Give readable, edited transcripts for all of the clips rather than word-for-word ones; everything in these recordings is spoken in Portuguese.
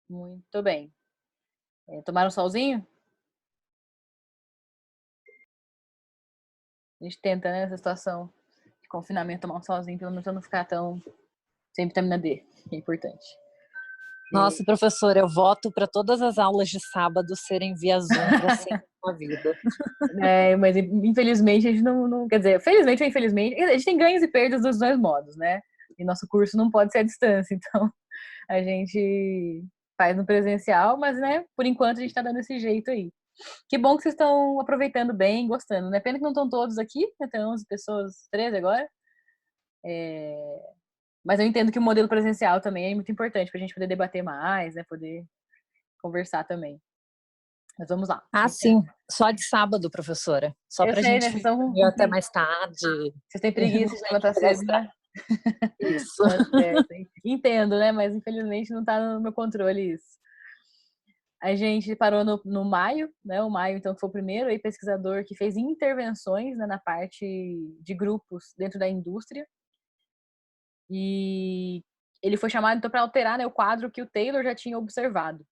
Muito bem. Tomaram um solzinho? A gente tenta, né, nessa situação de confinamento, tomar um solzinho, pelo menos pra não ficar tão sem vitamina D, que é importante. Nossa, professora, eu voto para todas as aulas de sábado serem via Zoom para sempre na vida. Mas infelizmente a gente não. Quer dizer, felizmente ou infelizmente, a gente tem ganhos e perdas dos dois modos, né? E nosso curso não pode ser à distância, então a gente faz no presencial, mas, né, por enquanto a gente tá dando esse jeito aí. Que bom que vocês estão aproveitando bem, gostando, né? Pena que não estão todos aqui, né? Tem 11 pessoas, 13 agora. Mas eu entendo que o modelo presencial também é muito importante pra gente poder debater mais, né? Poder conversar também. Mas vamos lá. Ah, sim, só de sábado, professora. Só Eu para a sei, né? gente ir até mais tarde. Vocês têm Não preguiça de tem que levantar pegar cedo, estrada. né? Isso. Tá certo. Entendo, né? Mas infelizmente não tá no meu controle isso. A gente parou no Maio, né? O Maio, então, foi o primeiro aí, pesquisador que fez intervenções, né, na parte de grupos dentro da indústria. E ele foi chamado, então, para alterar, né, o quadro que o Taylor já tinha observado.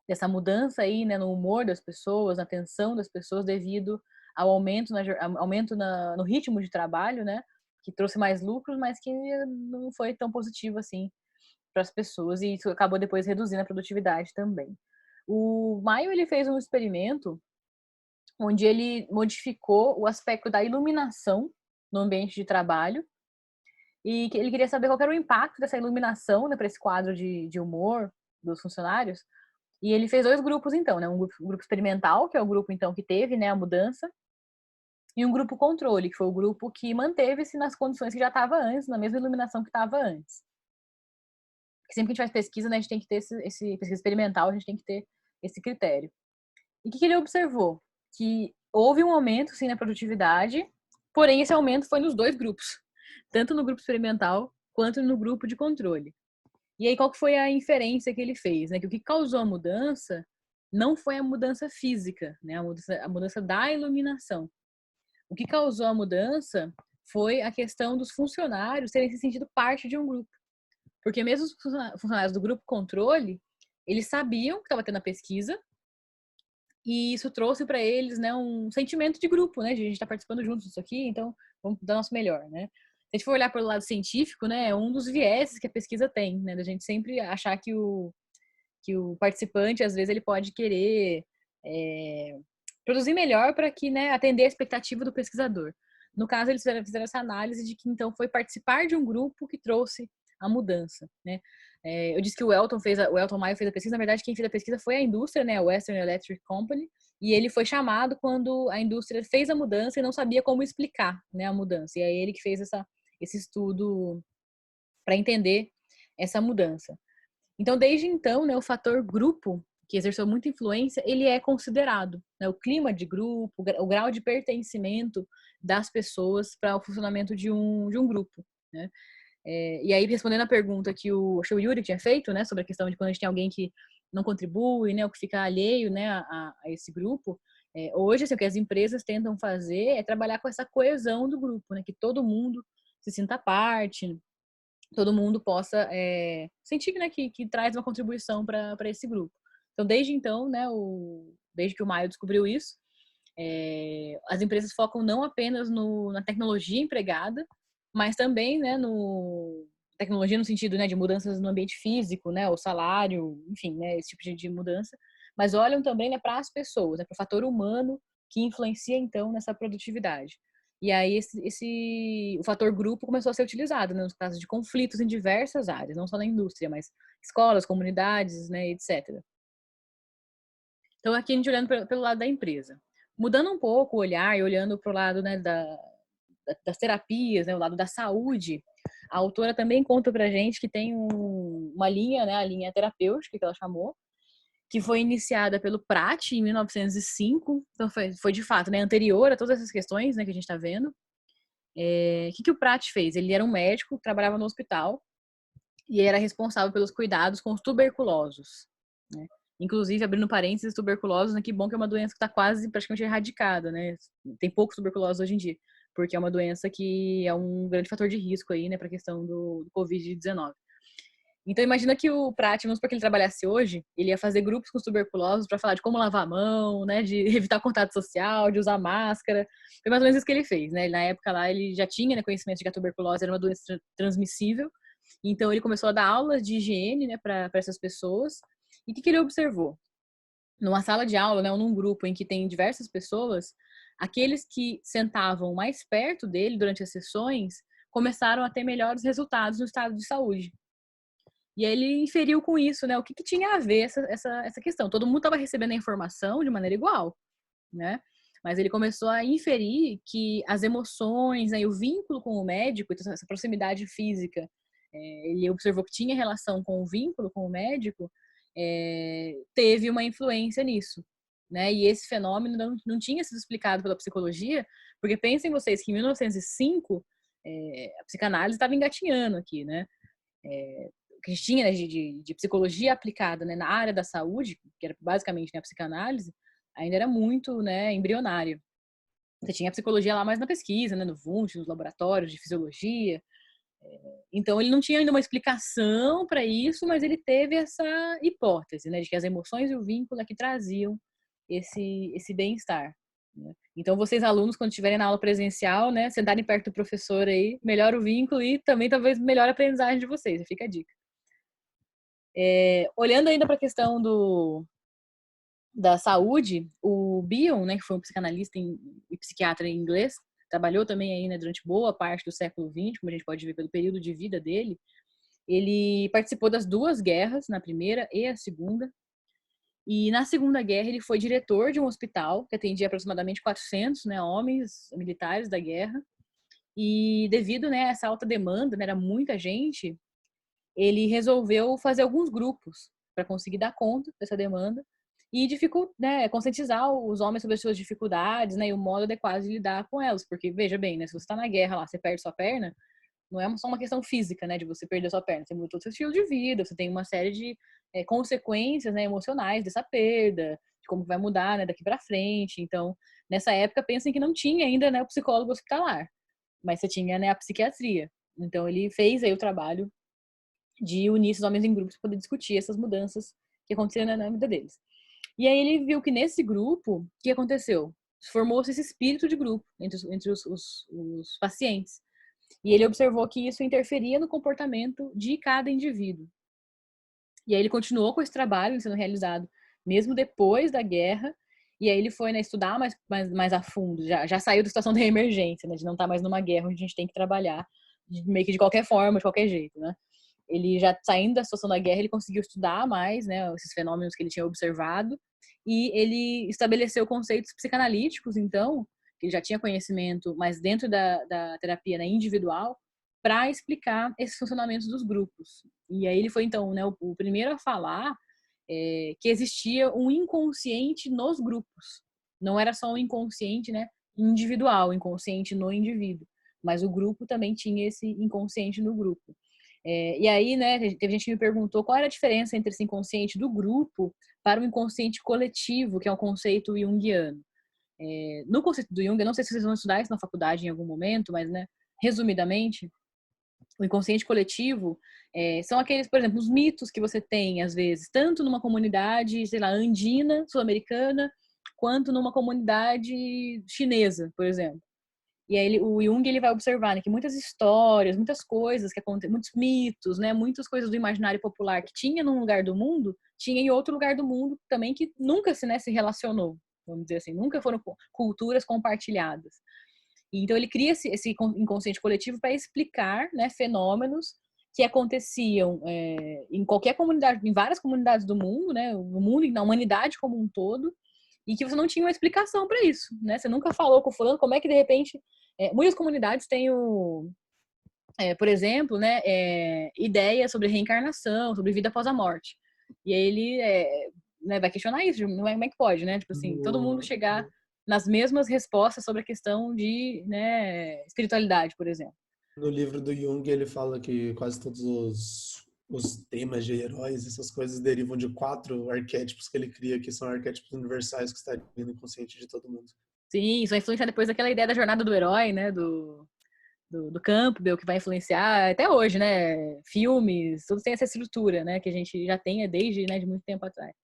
Dessa mudança aí, né, no humor das pessoas, na tensão das pessoas devido ao aumento no ritmo de trabalho, né, que trouxe mais lucros, mas que não foi tão positivo assim para as pessoas e isso acabou depois reduzindo a produtividade também. O Maio ele fez um experimento onde ele modificou o aspecto da iluminação no ambiente de trabalho e que ele queria saber qual era o impacto dessa iluminação, né, para esse quadro de humor dos funcionários. E ele fez dois grupos, então, né? Um grupo experimental, que é o grupo, então, que teve, né, a mudança, e um grupo controle, que foi o grupo que manteve-se nas condições que já estava antes, na mesma iluminação que estava antes. Porque sempre que a gente faz pesquisa, né, a gente tem que ter esse pesquisa experimental, a gente tem que ter esse critério. E o que ele observou? Que houve um aumento, sim, na produtividade, porém esse aumento foi nos dois grupos, tanto no grupo experimental quanto no grupo de controle. E aí, qual que foi a inferência que ele fez? Né? Que o que causou a mudança não foi a mudança física, né? A mudança da iluminação. O que causou a mudança foi a questão dos funcionários terem se sentido parte de um grupo. Porque mesmo os funcionários do grupo controle, eles sabiam que estava tendo a pesquisa e isso trouxe para eles, né, um sentimento de grupo, né? De a gente estar participando juntos disso aqui, então vamos dar nosso melhor, né? Se a gente for olhar pelo lado científico, né, é um dos vieses que a pesquisa tem, né? Da gente sempre achar que o participante, às vezes, ele pode querer produzir melhor para que, né, atender a expectativa do pesquisador. No caso, eles fizeram essa análise de que, então, foi participar de um grupo que trouxe a mudança, né? Eu disse que o Elton Maio fez a pesquisa, na verdade, quem fez a pesquisa foi a indústria, né, a Western Electric Company, e ele foi chamado quando a indústria fez a mudança e não sabia como explicar, né, a mudança. E é ele que fez esse estudo para entender essa mudança. Então, desde então, né, o fator grupo, que exerceu muita influência, ele é considerado, né, o clima de grupo, o grau de pertencimento das pessoas para o funcionamento de um grupo, né? E aí, respondendo a pergunta que acho que o Yuri tinha feito, né, sobre a questão de quando a gente tem alguém que não contribui, né, ou que fica alheio, né, a esse grupo, hoje, assim, o que as empresas tentam fazer é trabalhar com essa coesão do grupo, né, que todo mundo se sinta parte, todo mundo possa sentir, né, que traz uma contribuição para esse grupo. Então, desde então, né, desde que o Maio descobriu isso, as empresas focam não apenas na tecnologia empregada, mas também, né, tecnologia no sentido, né, de mudanças no ambiente físico, né, o salário, enfim, né, esse tipo de mudança, mas olham também, né, para as pessoas, né, para o fator humano que influencia então nessa produtividade. E aí o fator grupo começou a ser utilizado, né, nos casos de conflitos em diversas áreas, não só na indústria, mas escolas, comunidades, né, etc. Então aqui a gente olhando pelo lado da empresa. Mudando um pouco o olhar e olhando para o lado, né, das terapias, né, o lado da saúde, a autora também conta pra gente que tem uma linha, né, a linha terapêutica que ela chamou, que foi iniciada pelo Prat em 1905, então foi de fato, né, anterior a todas essas questões, né, que a gente está vendo. O que o Prat fez? Ele era um médico, trabalhava no hospital e era responsável pelos cuidados com os tuberculosos, né? Inclusive, abrindo parênteses, tuberculose, né, que bom que é uma doença que está quase praticamente erradicada, né? Tem poucos tuberculosos hoje em dia, porque é uma doença que é um grande fator de risco aí, né, para a questão do Covid-19. Então imagina que o Prat, vamos supor que ele trabalhasse hoje, ele ia fazer grupos com os tuberculosos para falar de como lavar a mão, né, de evitar contato social, de usar máscara. Foi mais ou menos isso que ele fez, né? Na época lá ele já tinha, né, conhecimento de que a tuberculose era uma doença transmissível. Então ele começou a dar aulas de higiene, né, para essas pessoas. E o que ele observou? Numa sala de aula, né, ou num grupo em que tem diversas pessoas, aqueles que sentavam mais perto dele durante as sessões começaram a ter melhores resultados no estado de saúde. E aí ele inferiu com isso, né? O que tinha a ver essa questão? Todo mundo estava recebendo a informação de maneira igual, né? Mas ele começou a inferir que as emoções, né, e o vínculo com o médico, então essa proximidade física, ele observou que tinha relação com o vínculo com o médico, teve uma influência nisso, né? E esse fenômeno não tinha sido explicado pela psicologia, porque pensem vocês que em 1905 a psicanálise estava engatinhando aqui, né? O que a gente tinha, né, de psicologia aplicada, né, na área da saúde, que era basicamente, né, a psicanálise, ainda era muito, né, embrionário. Você tinha a psicologia lá mais na pesquisa, né, no Wundt, nos laboratórios de fisiologia. Então ele não tinha ainda uma explicação para isso, mas ele teve essa hipótese, né, de que as emoções e o vínculo é que traziam esse bem-estar, né? Então vocês alunos, quando estiverem na aula presencial, né, sentarem perto do professor aí, melhora o vínculo e também talvez melhore a aprendizagem de vocês, fica a dica. Olhando ainda para a questão da saúde, o Bion, né, que foi um psicanalista e psiquiatra em inglês, trabalhou também aí, né, durante boa parte do século XX, como a gente pode ver pelo período de vida dele. Ele participou das duas guerras, na primeira e a segunda. E na Segunda Guerra ele foi diretor de um hospital que atendia aproximadamente 400, né, homens militares da guerra. E devido, né, a essa alta demanda, né, era muita gente, ele resolveu fazer alguns grupos para conseguir dar conta dessa demanda e né, conscientizar os homens sobre as suas dificuldades, né, e o modo adequado de lidar com elas. Porque, veja bem, né, se você está na guerra lá, você perde sua perna, não é só uma questão física, né, de você perder sua perna. Você muda todo o seu estilo de vida, você tem uma série de consequências, né, emocionais dessa perda, de como vai mudar, né, daqui para frente. Então, nessa época, pensem que não tinha ainda, né, o psicólogo hospitalar, mas você tinha, né, a psiquiatria. Então, ele fez aí o trabalho de unir esses homens em grupos para poder discutir essas mudanças que aconteceram na vida deles. E aí ele viu que nesse grupo, o que aconteceu? Formou-se esse espírito de grupo entre os pacientes. E ele observou que isso interferia no comportamento de cada indivíduo. E aí ele continuou com esse trabalho sendo realizado mesmo depois da guerra. E aí ele foi, né, estudar mais a fundo. Já saiu da situação da emergência, né, de não estar mais numa guerra onde a gente tem que trabalhar meio que de qualquer forma, de qualquer jeito, né? Ele já saindo da situação da guerra, ele conseguiu estudar mais, né, esses fenômenos que ele tinha observado, e ele estabeleceu conceitos psicanalíticos, então, que ele já tinha conhecimento, mas dentro da terapia, né, individual, para explicar esses funcionamentos dos grupos. E aí ele foi, então, né, o primeiro a falar que existia um inconsciente nos grupos. Não era só um inconsciente, né, individual, inconsciente no indivíduo, mas o grupo também tinha esse inconsciente no grupo. E aí, né, teve gente que me perguntou qual era a diferença entre esse inconsciente do grupo para o inconsciente coletivo, que é um conceito junguiano. No conceito do Jung, eu não sei se vocês vão estudar isso na faculdade em algum momento, mas, né, resumidamente, o inconsciente coletivo são aqueles, por exemplo, os mitos que você tem, às vezes, tanto numa comunidade, sei lá, andina, sul-americana, quanto numa comunidade chinesa, por exemplo. E aí o Jung ele vai observar, né, que muitas histórias, muitas coisas que acontecem, muitos mitos, né, muitas coisas do imaginário popular que tinha num lugar do mundo, tinha em outro lugar do mundo também que nunca se relacionou, vamos dizer assim, nunca foram culturas compartilhadas. E então ele cria esse inconsciente coletivo para explicar, né, fenômenos que aconteciam em qualquer comunidade, em várias comunidades do mundo, né, no mundo e na humanidade como um todo, e que você não tinha uma explicação para isso, né? Você nunca falou com o fulano como é que de repente muitas comunidades têm por exemplo, né, ideias sobre reencarnação, sobre vida após a morte. E aí ele né, vai questionar isso, como é que pode, né? Tipo assim, todo mundo chegar nas mesmas respostas sobre a questão de, né, espiritualidade, por exemplo. No livro do Jung, ele fala que quase todos os temas de heróis, essas coisas derivam de 4 arquétipos que ele cria, que são arquétipos universais que estariam no inconsciente de todo mundo. Sim, isso vai influenciar depois daquela ideia da jornada do herói, né, do Campbell, que vai influenciar até hoje, né? Filmes, tudo tem essa estrutura, né? Que a gente já tem desde, né, de muito tempo atrás.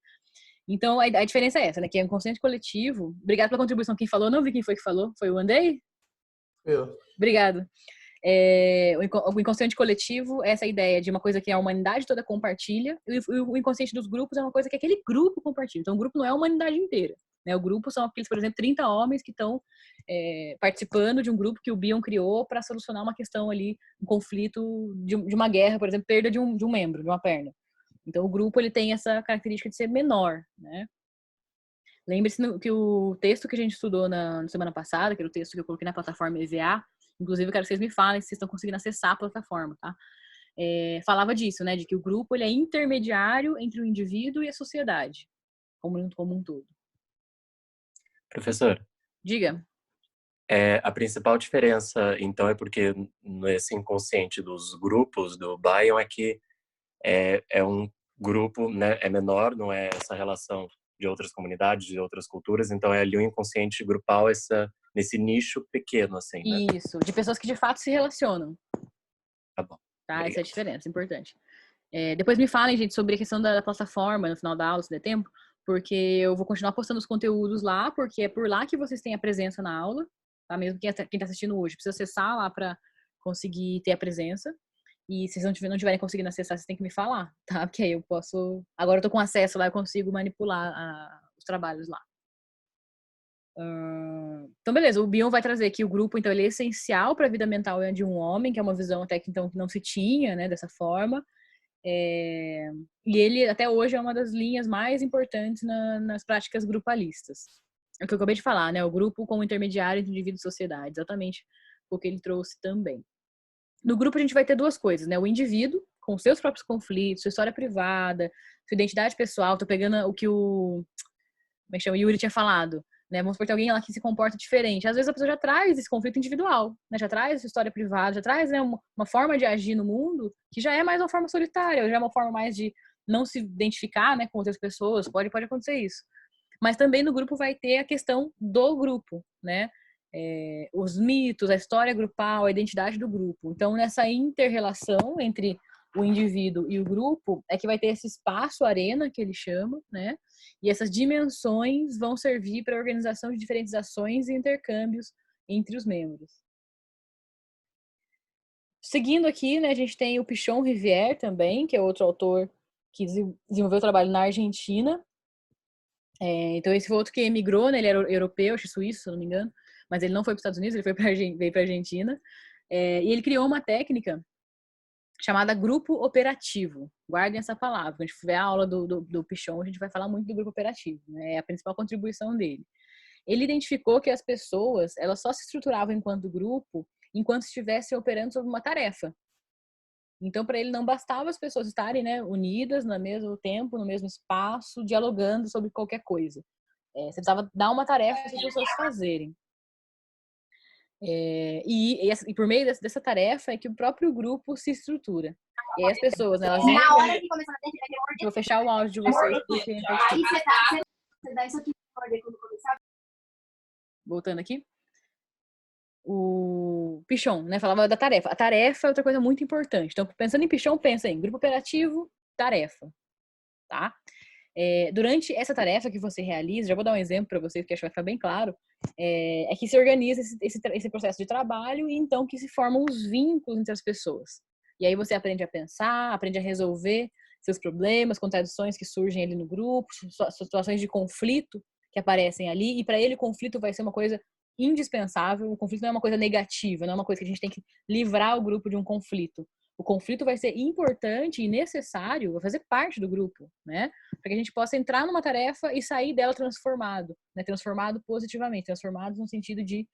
Então, a diferença é essa, né? Que é um inconsciente coletivo. Obrigado pela contribuição. Quem falou, não vi quem foi que falou. Foi o Andrei? Eu. Obrigado. O inconsciente coletivo é essa ideia de uma coisa que a humanidade toda compartilha, e o inconsciente dos grupos é uma coisa que aquele grupo compartilha. Então, o grupo não é a humanidade inteira. Né? O grupo são aqueles, por exemplo, 30 homens que estão participando de um grupo que o Bion criou para solucionar uma questão ali, um conflito de uma guerra, por exemplo, perda de um membro, de uma perna. Então, o grupo ele tem essa característica de ser menor, né? Lembre-se que o texto que a gente estudou na semana passada, que era o texto que eu coloquei na plataforma EVA, inclusive eu quero que vocês me falem se vocês estão conseguindo acessar a plataforma, tá? Falava disso, né? De que o grupo ele é intermediário entre o indivíduo e a sociedade, como um todo. Professor. Diga. A principal diferença, então, é porque nesse inconsciente dos grupos do Bion é que é um grupo, né, é menor, não é essa relação de outras comunidades, de outras culturas, então é ali um inconsciente grupal nesse nicho pequeno, assim, né? Isso, de pessoas que de fato se relacionam. Tá bom. Tá, Obrigado. essa é a diferença, importante. Depois me falem, gente, sobre a questão da plataforma no final da aula, se der tempo, porque eu vou continuar postando os conteúdos lá, porque é por lá que vocês têm a presença na aula, tá? Mesmo quem tá assistindo hoje, precisa acessar lá para conseguir ter a presença. E se vocês não tiverem conseguindo acessar, vocês têm que me falar, tá? Porque aí eu posso... Agora eu tô com acesso lá, eu consigo manipular os trabalhos lá. Então, beleza, o Bion vai trazer aqui o grupo, então ele é essencial para a vida mental de um homem, que é uma visão até que então que não se tinha, né, dessa forma. E ele, até hoje, é uma das linhas mais importantes nas práticas grupalistas. É o que eu acabei de falar, né? O grupo como intermediário entre indivíduo e sociedade, exatamente o que ele trouxe também. No grupo a gente vai ter duas coisas, né? O indivíduo, com seus próprios conflitos, sua história privada, sua identidade pessoal. Tô pegando o que como é que chama? O Yuri tinha falado, né? Vamos supor que tem alguém lá que se comporta diferente. Às vezes a pessoa já traz esse conflito individual, né? Já traz essa história privada, já traz, né, uma forma de agir no mundo que já é mais uma forma solitária, já é uma forma mais de não se identificar, né, com outras pessoas. Pode acontecer isso. Mas também no grupo vai ter a questão do grupo, né? Os mitos, a história grupal, a identidade do grupo. Então, nessa inter-relação entre o indivíduo e o grupo, é que vai ter esse espaço, arena, que ele chama, né? E essas dimensões vão servir para a organização de diferentes ações e intercâmbios entre os membros. Seguindo aqui, né, a gente tem o Pichon Rivière também, que é outro autor que desenvolveu trabalho na Argentina. Então, esse foi outro que emigrou, né? Ele era europeu, acho suíço, se não me engano, mas ele não foi para os Estados Unidos, ele veio para a Argentina. E ele criou uma técnica chamada grupo operativo. Guardem essa palavra. Quando a gente tiver a aula do Pichon, a gente vai falar muito do grupo operativo, né? É a principal contribuição dele. Ele identificou que as pessoas, elas só se estruturavam enquanto grupo enquanto estivessem operando sobre uma tarefa. Então, para ele, não bastava as pessoas estarem, né, unidas no mesmo tempo, no mesmo espaço, dialogando sobre qualquer coisa. Você precisava dar uma tarefa para as pessoas fazerem. E por meio dessa tarefa é que o próprio grupo se estrutura. E aí as pessoas, né, elas entram... Eu vou fechar o áudio de vocês, porque... Você dá isso aqui para quando começar? Voltando aqui. O Pichon, né, falava da tarefa. A tarefa é outra coisa muito importante. Então, pensando em Pichon, pensa em grupo operativo, tarefa, tá? Durante essa tarefa que você realiza, já vou dar um exemplo para vocês, que acho que vai ficar bem claro, é que se organiza esse processo de trabalho e então que se formam os vínculos entre as pessoas. E aí você aprende a pensar, aprende a resolver seus problemas, contradições que surgem ali no grupo, situações de conflito que aparecem ali, e para ele o conflito vai ser uma coisa indispensável. O conflito não é uma coisa negativa, não é uma coisa que a gente tem que livrar o grupo de um conflito. O conflito vai ser importante e necessário, vai fazer parte do grupo, né? Para que a gente possa entrar numa tarefa e sair dela transformado, né? Transformado positivamente, transformado no sentido de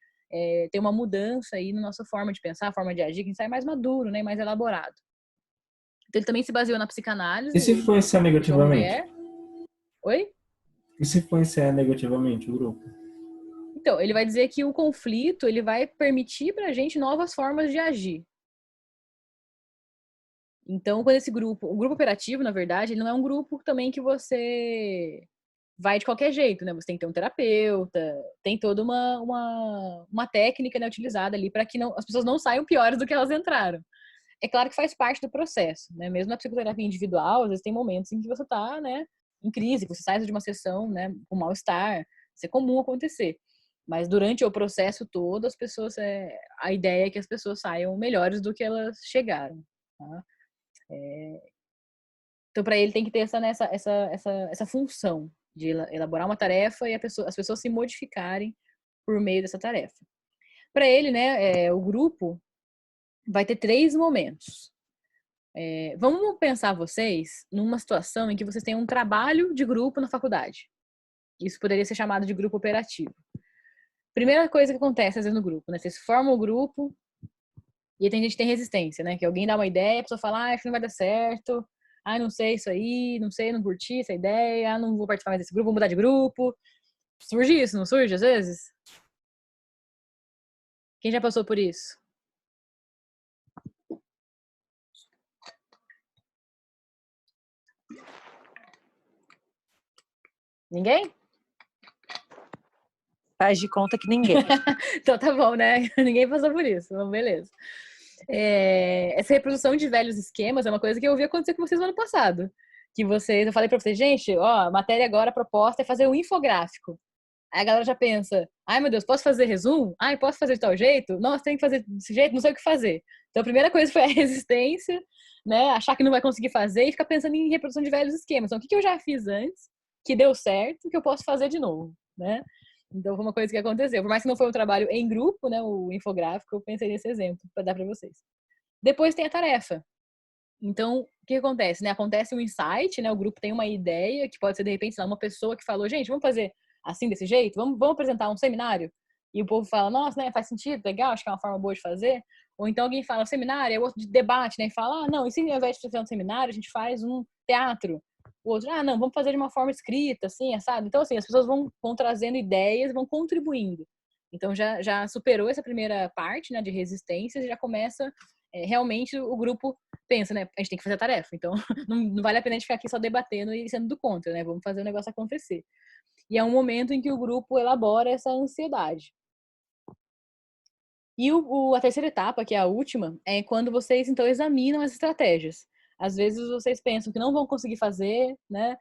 ter uma mudança aí na nossa forma de pensar, forma de agir, que a gente sai mais maduro, né? Mais elaborado. Então, ele também se baseou na psicanálise. E se influenciar negativamente? Oi? E se influenciar negativamente o grupo? Então, ele vai dizer que o conflito, ele vai permitir pra gente novas formas de agir. Então, quando o grupo operativo, na verdade, ele não é um grupo também que você vai de qualquer jeito, né? Você tem que ter um terapeuta, tem toda uma técnica, né, utilizada ali para que as pessoas não saiam piores do que elas entraram. É claro que faz parte do processo, né? Mesmo na psicoterapia individual, às vezes tem momentos em que você tá, né, em crise, que você sai de uma sessão, né, com mal-estar. Isso é comum acontecer. Mas durante o processo todo, as pessoas, a ideia é que as pessoas saiam melhores do que elas chegaram, tá? Então, para ele tem que ter essa função de elaborar uma tarefa e as pessoas se modificarem por meio dessa tarefa. Para ele, né, o grupo vai ter 3 momentos. Vamos pensar vocês numa situação em que vocês têm um trabalho de grupo na faculdade. Isso poderia ser chamado de grupo operativo. Primeira coisa que acontece às vezes no grupo, né? Vocês formam o grupo e aí tem gente que tem resistência, né? Que alguém dá uma ideia, a pessoa fala, acho que não vai dar certo. Não sei isso aí, não sei, não curti essa ideia, não vou participar mais desse grupo, vou mudar de grupo. Surge isso, não surge às vezes? Quem já passou por isso? Ninguém? Faz de conta que ninguém. Então tá bom, né? Ninguém passou por isso, então beleza. Essa reprodução de velhos esquemas é uma coisa que eu vi acontecer com vocês no ano passado. Eu falei pra vocês, gente, ó, a matéria agora, a proposta é fazer um infográfico. Aí a galera já pensa, ai meu Deus, posso fazer resumo? Ai, posso fazer de tal jeito? Nossa, tem que fazer desse jeito, não sei o que fazer. Então a primeira coisa foi a resistência, né? Achar que não vai conseguir fazer e ficar pensando em reprodução de velhos esquemas. Então o que eu já fiz antes, que deu certo, que eu posso fazer de novo, né? Então foi uma coisa que aconteceu. Por mais que não foi um trabalho em grupo, né, o infográfico, eu pensei nesse exemplo para dar para vocês. Depois tem a tarefa. Então, o que acontece, né? Acontece um insight, né? O grupo tem uma ideia, que pode ser, de repente, sei lá, uma pessoa que falou, gente, vamos fazer assim, desse jeito? Vamos apresentar um seminário? E o povo fala, nossa, né, faz sentido, legal, acho que é uma forma boa de fazer. Ou então alguém fala, seminário, é outro de debate, né? E fala, não, e se ao invés de fazer um seminário, a gente faz um teatro? O outro, não, vamos fazer de uma forma escrita, assim, sabe? Então, assim, as pessoas vão trazendo ideias, vão contribuindo. Então, já superou essa primeira parte, né, de resistências e já começa, realmente, o grupo pensa, né, a gente tem que fazer a tarefa. Então, não vale a pena a gente ficar aqui só debatendo e sendo do contra, né? Vamos fazer o negócio acontecer. E é um momento em que o grupo elabora essa ansiedade. E a terceira etapa, que é a última, é quando vocês, então, examinam as estratégias. Às vezes vocês pensam que não vão conseguir fazer, né?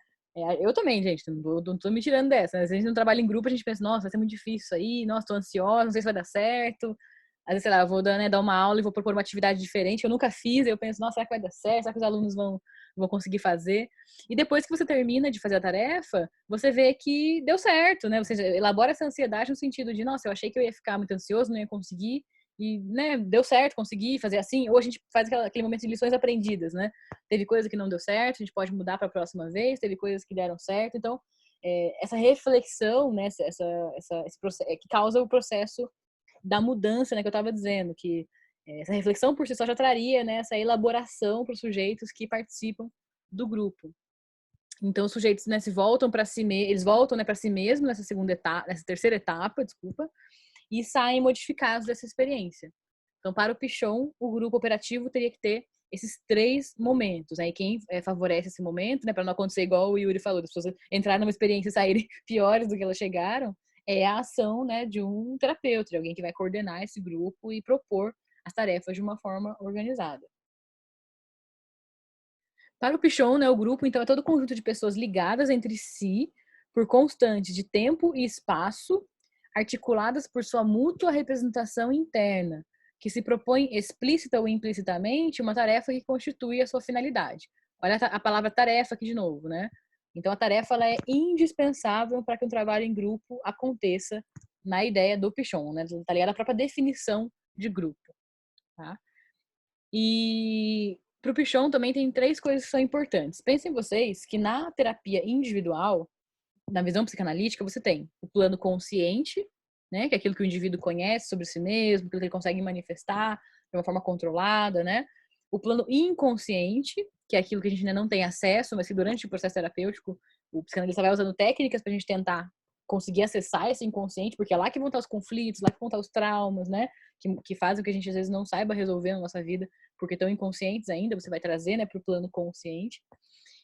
Eu também, gente, não tô me tirando dessa. Né? Às vezes a gente não trabalha em grupo, a gente pensa, nossa, vai ser muito difícil isso aí, nossa, tô ansiosa, não sei se vai dar certo. Às vezes, sei lá, eu vou dar uma aula e vou propor uma atividade diferente que eu nunca fiz, e eu penso, nossa, será que vai dar certo? Será que os alunos vão conseguir fazer? E depois que você termina de fazer a tarefa, você vê que deu certo, né? Você elabora essa ansiedade no sentido de, nossa, eu achei que eu ia ficar muito ansioso, não ia conseguir, e, né, deu certo, consegui fazer assim. Ou a gente faz aquele momento de lições aprendidas, né? Teve coisa que não deu certo, a gente pode mudar para a próxima vez, teve coisas que deram certo. Então, essa reflexão, né, esse processo, que causa o processo da mudança, né, que eu estava dizendo, que essa reflexão por si só já traria, né, essa elaboração para os sujeitos que participam do grupo. Então os sujeitos, né, eles voltam, né, para si mesmos nessa terceira etapa, desculpa, e saem modificados dessa experiência. Então, para o Pichon, o grupo operativo teria que ter esses 3 momentos, né? E quem favorece esse momento, né, para não acontecer igual o Yuri falou, das pessoas entrarem numa experiência e saírem piores do que elas chegaram, é a ação, né, de um terapeuta, de alguém que vai coordenar esse grupo e propor as tarefas de uma forma organizada. Para o Pichon, né, o grupo, então, é todo conjunto de pessoas ligadas entre si por constantes de tempo e espaço, articuladas por sua mútua representação interna, que se propõe explícita ou implicitamente uma tarefa que constitui a sua finalidade. Olha a palavra tarefa aqui de novo, né? Então, a tarefa ela é indispensável para que um trabalho em grupo aconteça na ideia do Pichon, né? Tá ligado à própria definição de grupo, tá? E para o Pichon também tem 3 coisas que são importantes. Pensem vocês que na terapia individual, na visão psicanalítica, você tem o plano consciente, né, que é aquilo que o indivíduo conhece sobre si mesmo, aquilo que ele consegue manifestar de uma forma controlada, né? O plano inconsciente, que é aquilo que a gente ainda não tem acesso, mas que durante o processo terapêutico o psicanalista vai usando técnicas para a gente tentar conseguir acessar esse inconsciente, porque é lá que vão estar os conflitos, lá que vão estar os traumas, né? Que fazem com que a gente às vezes não saiba resolver na nossa vida, porque estão inconscientes ainda, você vai trazer, né, para o plano consciente.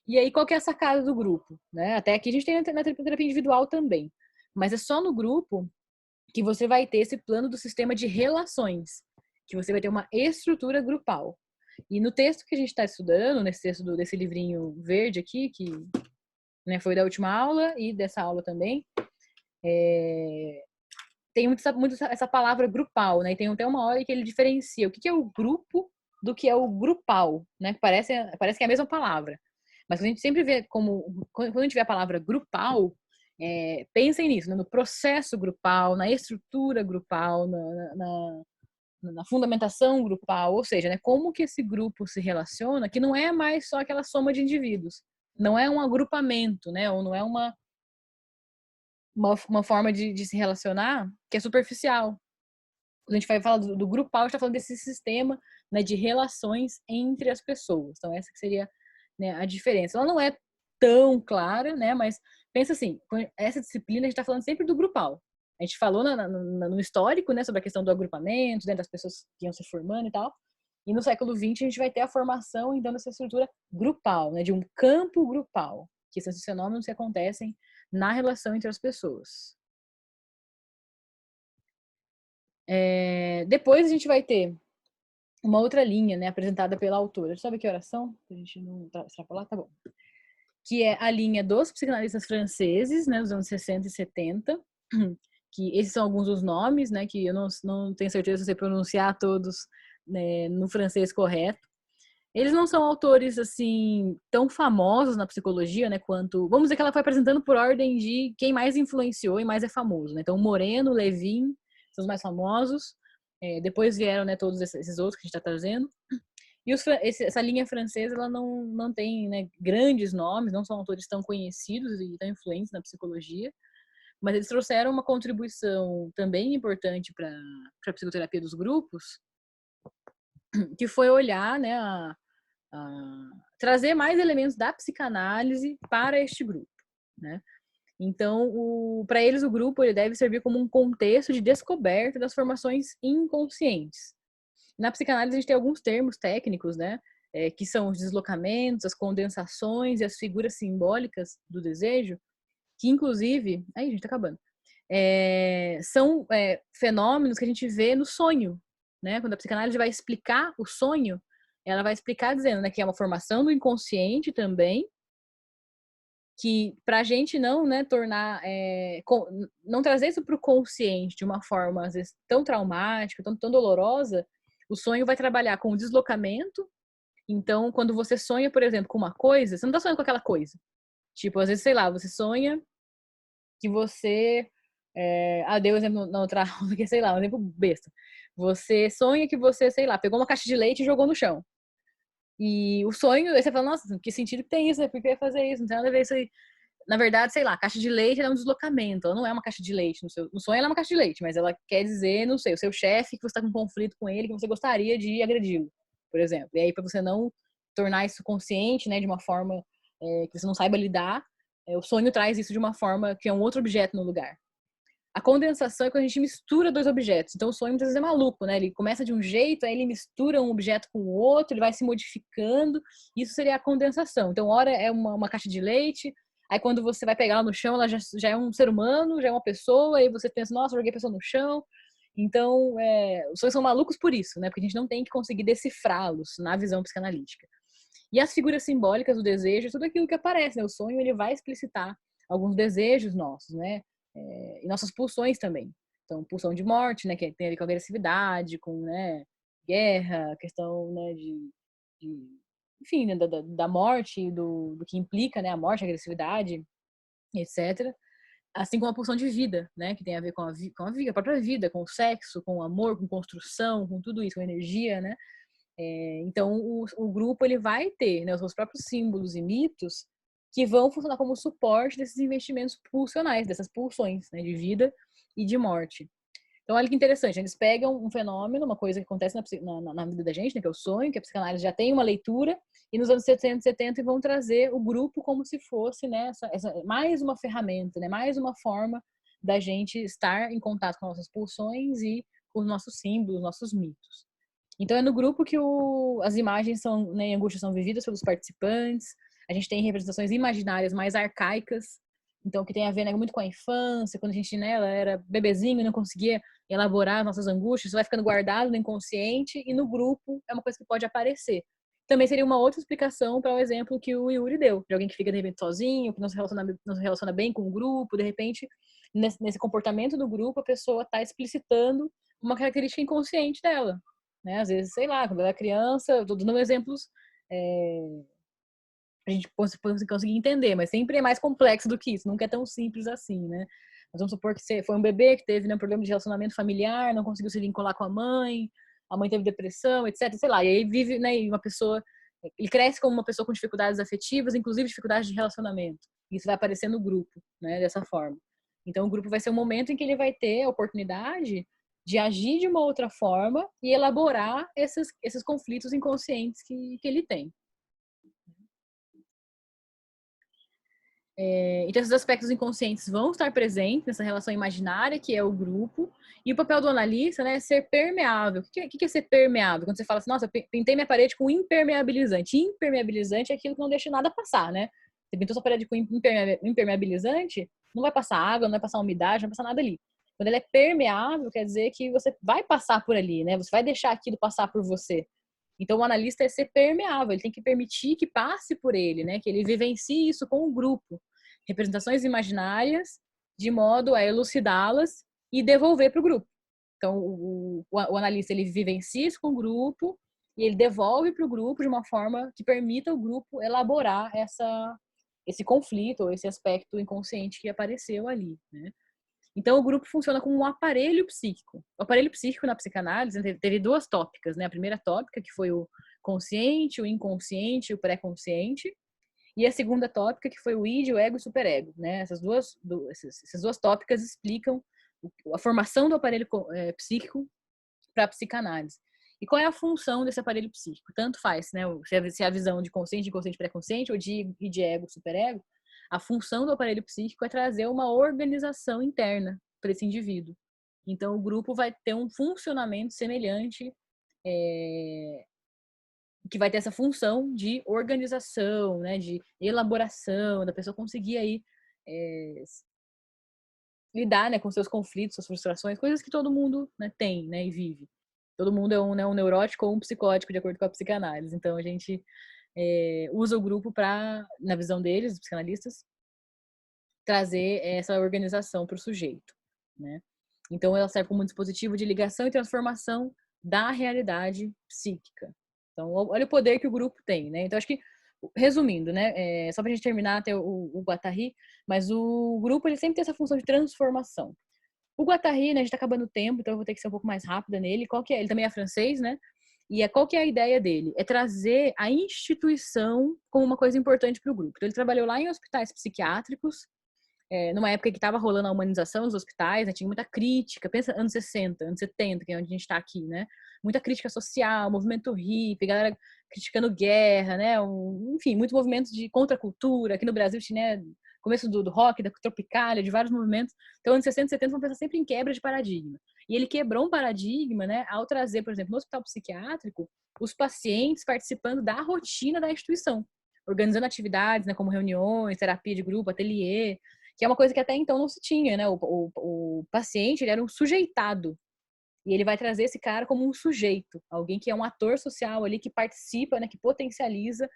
E aí, qual que é a sacada do grupo? Né? Até aqui a gente tem na terapia individual também. Mas é só no grupo que você vai ter esse plano do sistema de relações, que você vai ter uma estrutura grupal. E no texto que a gente está estudando, nesse texto desse livrinho verde aqui, que né, foi da última aula e dessa aula também, tem muito essa palavra grupal, né? E tem até uma hora que ele diferencia o que é o grupo do que é o grupal, né? Parece que é a mesma palavra. Mas a gente sempre vê quando a gente vê a palavra grupal, pensem nisso, né? No processo grupal, na estrutura grupal, na fundamentação grupal, ou seja, né? Como que esse grupo se relaciona, que não é mais só aquela soma de indivíduos, não é um agrupamento, né? Ou não é uma forma de se relacionar que é superficial. Quando a gente vai falar do grupal, a gente está falando desse sistema, né, de relações entre as pessoas. Então, essa que seria, né, a diferença. Ela não é tão clara, né, mas pensa assim, essa disciplina a gente está falando sempre do grupal. A gente falou no histórico, né, sobre a questão do agrupamento, né, das pessoas que iam se formando e tal. E no século XX a gente vai ter a formação, então, dessa estrutura grupal, né, de um campo grupal, que esses fenômenos que acontecem na relação entre as pessoas. Depois a gente vai ter uma outra linha, né, apresentada pela autora. Sabe que oração? A gente não extrapolar, tá bom. Que é a linha dos psicanalistas franceses, né, dos anos 60 e 70, que esses são alguns dos nomes, né, que eu não tenho certeza se você pronunciar todos, né, no francês correto. Eles não são autores, assim, tão famosos na psicologia, né, quanto... Vamos dizer que ela foi apresentando por ordem de quem mais influenciou e mais é famoso, né? Então, Moreno, Levin, são os mais famosos. Depois vieram, né, todos esses outros que a gente está trazendo. E essa linha francesa, ela não tem, né, grandes nomes, não são autores tão conhecidos e tão influentes na psicologia, mas eles trouxeram uma contribuição também importante para a psicoterapia dos grupos, que foi olhar, né, trazer mais elementos da psicanálise para este grupo, né? Então, para eles, o grupo ele deve servir como um contexto de descoberta das formações inconscientes. Na psicanálise, a gente tem alguns termos técnicos, né? Que são os deslocamentos, as condensações e as figuras simbólicas do desejo, que, inclusive... Aí, a gente tá acabando. São fenômenos que a gente vê no sonho, né? Quando a psicanálise vai explicar o sonho, ela vai explicar dizendo, né, que é uma formação do inconsciente também, que para a gente não, né, tornar, não trazer isso para o consciente de uma forma, às vezes, tão traumática, tão dolorosa, o sonho vai trabalhar com o deslocamento. Então, quando você sonha, por exemplo, com uma coisa, você não está sonhando com aquela coisa. Tipo, às vezes, sei lá, você sonha que você... dei um exemplo na outra aula, que sei lá, um exemplo besta. Você sonha que você, sei lá, pegou uma caixa de leite e jogou no chão. E o sonho, aí você fala, nossa, que sentido que tem isso, né? Por que eu ia fazer isso? Não tem nada a ver isso aí. Na verdade, sei lá, a caixa de leite é um deslocamento, ela não é uma caixa de leite. No sonho ela é uma caixa de leite, mas ela quer dizer, não sei, o seu chefe, que você está com um conflito com ele, que você gostaria de agredi-lo, por exemplo. E aí, para você não tornar isso consciente, né, de uma forma que você não saiba lidar, o sonho traz isso de uma forma que é um outro objeto no lugar. A condensação é quando a gente mistura dois objetos. Então, o sonho muitas vezes é maluco, né? Ele começa de um jeito, aí ele mistura um objeto com o outro, ele vai se modificando. Isso seria a condensação. Então, ora é uma caixa de leite, aí quando você vai pegar ela no chão, ela já é um ser humano, já é uma pessoa, aí você pensa, nossa, eu joguei a pessoa no chão. Então, os sonhos são malucos por isso, né? Porque a gente não tem que conseguir decifrá-los na visão psicanalítica. E as figuras simbólicas do desejo, tudo aquilo que aparece, né? O sonho, ele vai explicitar alguns desejos nossos, né? E nossas pulsões também. Então, pulsão de morte, né, que tem a ver com agressividade, com, né, guerra, questão, né, enfim, né, da morte, do que implica, né, a morte, a agressividade, etc. Assim como a pulsão de vida, né, que tem a ver com a própria vida, com o sexo, com o amor, com construção, com tudo isso, com energia, né. Então, o grupo ele vai ter, né, os seus próprios símbolos e mitos que vão funcionar como suporte desses investimentos pulsionais, dessas pulsões, né, de vida e de morte. Então, olha que interessante, eles pegam um fenômeno, uma coisa que acontece na vida da gente, né, que é o sonho, que a psicanálise já tem uma leitura, e nos anos 60 e 70 vão trazer o grupo como se fosse, né, mais uma ferramenta, né, mais uma forma da gente estar em contato com nossas pulsões e com os nossos símbolos, nossos mitos. Então, é no grupo que as imagens são, né, em angústia são vividas pelos participantes, A gente tem representações imaginárias mais arcaicas, então que tem a ver, né, muito com a infância, quando a gente, né, ela era bebezinho e não conseguia elaborar as nossas angústias, isso vai ficando guardado no inconsciente e no grupo é uma coisa que pode aparecer. Também seria uma outra explicação para o exemplo que o Yuri deu, de alguém que fica de repente sozinho, que não se relaciona bem com o grupo, de repente, nesse comportamento do grupo, a pessoa está explicitando uma característica inconsciente dela, né? Às vezes, sei lá, quando ela é criança, estou dando exemplos a gente conseguir entender, mas sempre é mais complexo do que isso, nunca é tão simples assim, né? Mas vamos supor que você foi um bebê que teve, né, um problema de relacionamento familiar, não conseguiu se vincular com a mãe teve depressão, etc, sei lá, e aí vive, né, uma pessoa, ele cresce como uma pessoa com dificuldades afetivas, inclusive dificuldades de relacionamento. Isso vai aparecer no grupo, né, dessa forma. Então o grupo vai ser um momento em que ele vai ter a oportunidade de agir de uma outra forma e elaborar esses conflitos inconscientes que ele tem. Então, esses aspectos inconscientes vão estar presentes nessa relação imaginária, que é o grupo, e o papel do analista, né, é ser permeável. O que é ser permeável? Quando você fala assim, nossa, pintei minha parede com impermeabilizante. Impermeabilizante é aquilo que não deixa nada passar, né? Você pintou sua parede com impermeabilizante, não vai passar água, não vai passar umidade, não vai passar nada ali. Quando ele é permeável, quer dizer que você vai passar por ali, né? Você vai deixar aquilo passar por você. Então, o analista é ser permeável, ele tem que permitir que passe por ele, né? Que ele vivencie isso com o grupo. Representações imaginárias, de modo a elucidá-las e devolver para o grupo. Então, o analista, ele vivencia isso com o grupo e ele devolve para o grupo de uma forma que permita o grupo elaborar esse conflito ou esse aspecto inconsciente que apareceu ali, né? Então, o grupo funciona como um aparelho psíquico. O aparelho psíquico na psicanálise teve duas tópicas, né? A primeira tópica, que foi o consciente, o inconsciente, o pré-consciente. E a segunda tópica, que foi o id, o ego e o superego, né? Essas duas tópicas explicam a formação do aparelho psíquico para a psicanálise. E qual é a função desse aparelho psíquico? Tanto faz, né? Se é a visão de consciente, inconsciente, pré-consciente, ou de ego, superego. A função do aparelho psíquico é trazer uma organização interna para esse indivíduo. Então, o grupo vai ter um funcionamento semelhante, que vai ter essa função de organização, né, de elaboração, da pessoa conseguir aí lidar, né, com seus conflitos, suas frustrações, coisas que todo mundo, né, tem, né, e vive. Todo mundo é um neurótico ou um psicótico, de acordo com a psicanálise. Então, a gente usa o grupo para, na visão deles, os psicanalistas, trazer essa organização para o sujeito, né? Então, ela serve como um dispositivo de ligação e transformação da realidade psíquica. Então, olha o poder que o grupo tem, né? Então, acho que, resumindo, né? Só para a gente terminar até o Guattari, mas o grupo, ele sempre tem essa função de transformação. O Guattari, né? A gente está acabando o tempo, então eu vou ter que ser um pouco mais rápida nele. Ele também é francês, né? E qual que é a ideia dele? É trazer a instituição como uma coisa importante para o grupo. Então, ele trabalhou lá em hospitais psiquiátricos, numa época que estava rolando a humanização dos hospitais, né, tinha muita crítica, pensa anos 60, anos 70, que é onde a gente está aqui, né? Muita crítica social, movimento hippie, galera criticando guerra, né? Enfim, muitos movimentos de contracultura. Aqui no Brasil tinha, né, começo do rock, da Tropicália, de vários movimentos. Então, anos 60 e 70 vão pensar sempre em quebra de paradigma. E ele quebrou um paradigma, né, ao trazer, por exemplo, no hospital psiquiátrico, os pacientes participando da rotina da instituição, organizando atividades, né, como reuniões, terapia de grupo, ateliê, que é uma coisa que até então não se tinha, né? O paciente, ele era um sujeitado. E ele vai trazer esse cara como um sujeito, alguém que é um ator social ali, que participa, né? Que potencializa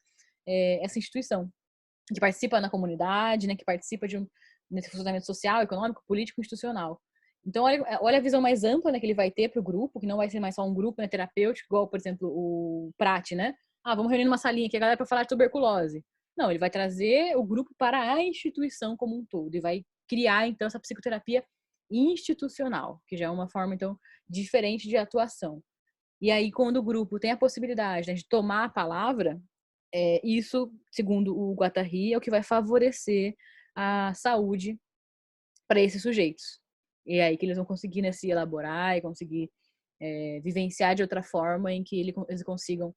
essa instituição. Que participa na comunidade, né? Que participa nesse funcionamento social, econômico, político, institucional. Então, olha a visão mais ampla, né, que ele vai ter para o grupo, que não vai ser mais só um grupo, né, terapêutico, igual, por exemplo, o Prat, né? Vamos reunir numa salinha aqui, a galera, para falar de tuberculose. Não, ele vai trazer o grupo para a instituição como um todo e vai criar, então, essa psicoterapia institucional, que já é uma forma, então, diferente de atuação. E aí, quando o grupo tem a possibilidade, né, de tomar a palavra, isso, segundo o Guattari, é o que vai favorecer a saúde para esses sujeitos. E é aí que eles vão conseguir, né, se elaborar e conseguir vivenciar de outra forma em que eles consigam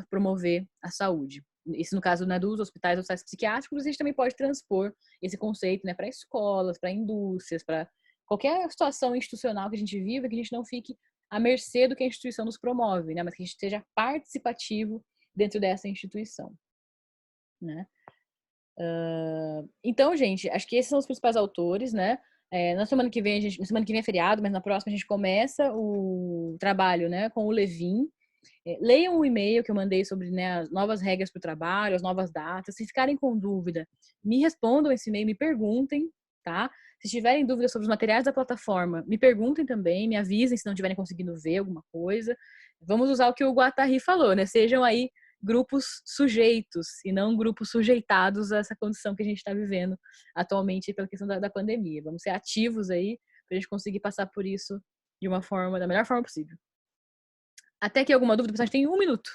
promover a saúde. Isso no caso, né, dos hospitais psiquiátricos. A gente também pode transpor esse conceito, né, para escolas, para indústrias, para qualquer situação institucional que a gente viva, que a gente não fique à mercê do que a instituição nos promove, né, mas que a gente seja participativo dentro dessa instituição. né? Então, gente, acho que esses são os principais autores, né? Na semana que vem é feriado, mas na próxima a gente começa o trabalho, né, com o Levin. Leiam o e-mail que eu mandei sobre, né, as novas regras para o trabalho, as novas datas. Se ficarem com dúvida, me respondam esse e-mail, me perguntem, tá? Se tiverem dúvidas sobre os materiais da plataforma, me perguntem também, me avisem se não estiverem conseguindo ver alguma coisa. Vamos usar o que o Guattari falou, né? Sejam aí grupos sujeitos e não grupos sujeitados a essa condição que a gente está vivendo atualmente pela questão da pandemia. Vamos ser ativos aí para a gente conseguir passar por isso da melhor forma possível. Até que alguma dúvida, pessoal, a gente tem 1 minuto.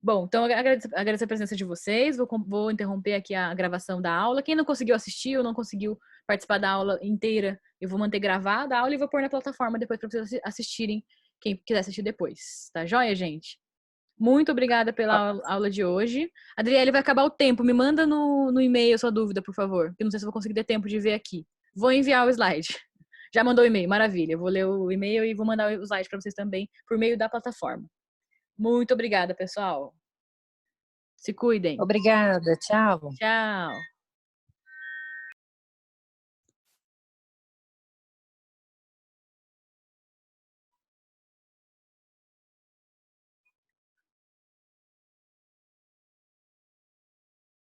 Bom, então agradeço a presença de vocês. Vou interromper aqui a gravação da aula. Quem não conseguiu assistir ou não conseguiu participar da aula inteira, eu vou manter gravada a aula e vou pôr na plataforma depois para vocês assistirem, quem quiser assistir depois. Tá joia, gente? Muito obrigada pela aula de hoje. Adriele, vai acabar o tempo. Me manda no e-mail a sua dúvida, por favor. Porque não sei se eu vou conseguir ter tempo de ver aqui. Vou enviar o slide. Já mandou o e-mail, maravilha. Eu vou ler o e-mail e vou mandar o slide para vocês também por meio da plataforma. Muito obrigada, pessoal. Se cuidem. Obrigada, tchau. Tchau.